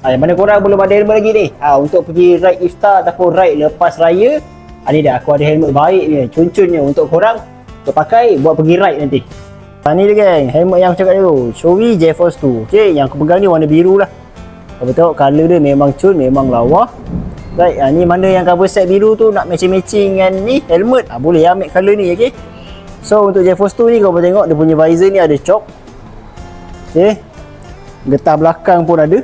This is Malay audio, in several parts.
Yang mana korang belum ada helmet lagi ni, untuk pergi ride iftar ataupun ride lepas raya, ni dah aku ada helmet baik ni, cun-cunnya untuk korang untuk pakai buat pergi ride nanti. Ni dia geng, helmet yang aku cakap dulu, Shoei GeForce 2. Okay, yang aku pegang ni warna biru lah. Kalau tengok colour dia memang cun, memang lawa. Right, ni mana yang cover set biru tu nak matching-matching dengan ni helmet, boleh ambil colour ni. Okay, so untuk GeForce 2 ni kau boleh tengok dia punya visor ni ada chop. Okay, getah belakang pun ada,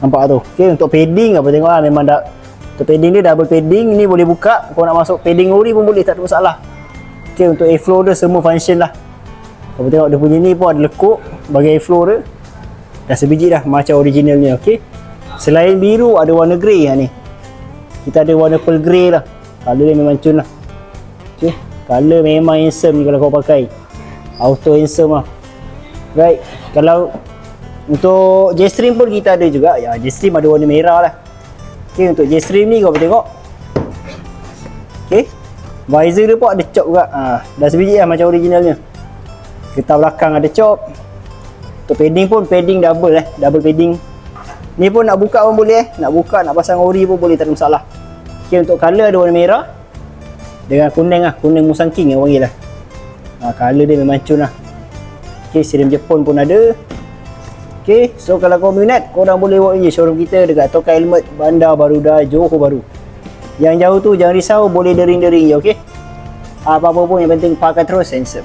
nampak tu. Okay, untuk padding apa tengok memang dah, untuk padding dia double padding. Ni boleh buka, kau nak masuk padding ori pun boleh, tak ada masalah. Okay, untuk airflow dia semua function lah. Kau tengok dia punya ni pun ada lekuk bagi airflow dia. Dah sebiji dah macam originalnya. Okay, selain biru ada warna grey ni. Kita ada warna pearl grey lah. Colour dia memang cun lah. Okay, colour memang handsome ni kalau kau pakai. Auto handsome lah. Right, kalau untuk J-Stream pun kita ada juga. Ya, J-Stream ada warna merah lah. Okay, untuk J-Stream ni kau boleh tengok. Okay, visor dia pun ada chop juga. Dah sebiji lah macam originalnya. Getah belakang ada chop. Untuk padding pun padding double double padding. Ni pun nak buka pun boleh nak buka, nak pasang ori pun boleh, tak ada masalah. Okay, untuk colour ada warna merah dengan kuning lah, kuning Musang King yang panggil lah. Colour dia memang cun lah. Okay, serum Jepun pun ada. Okay, so kalau kau minat, korang boleh walk je showroom kita dekat Tokai Helmet, Bandar Baruda, Johor Bahru. Yang jauh tu jangan risau, boleh dering-dering je. Okay, apa-apa pun yang penting pakai terus handsome.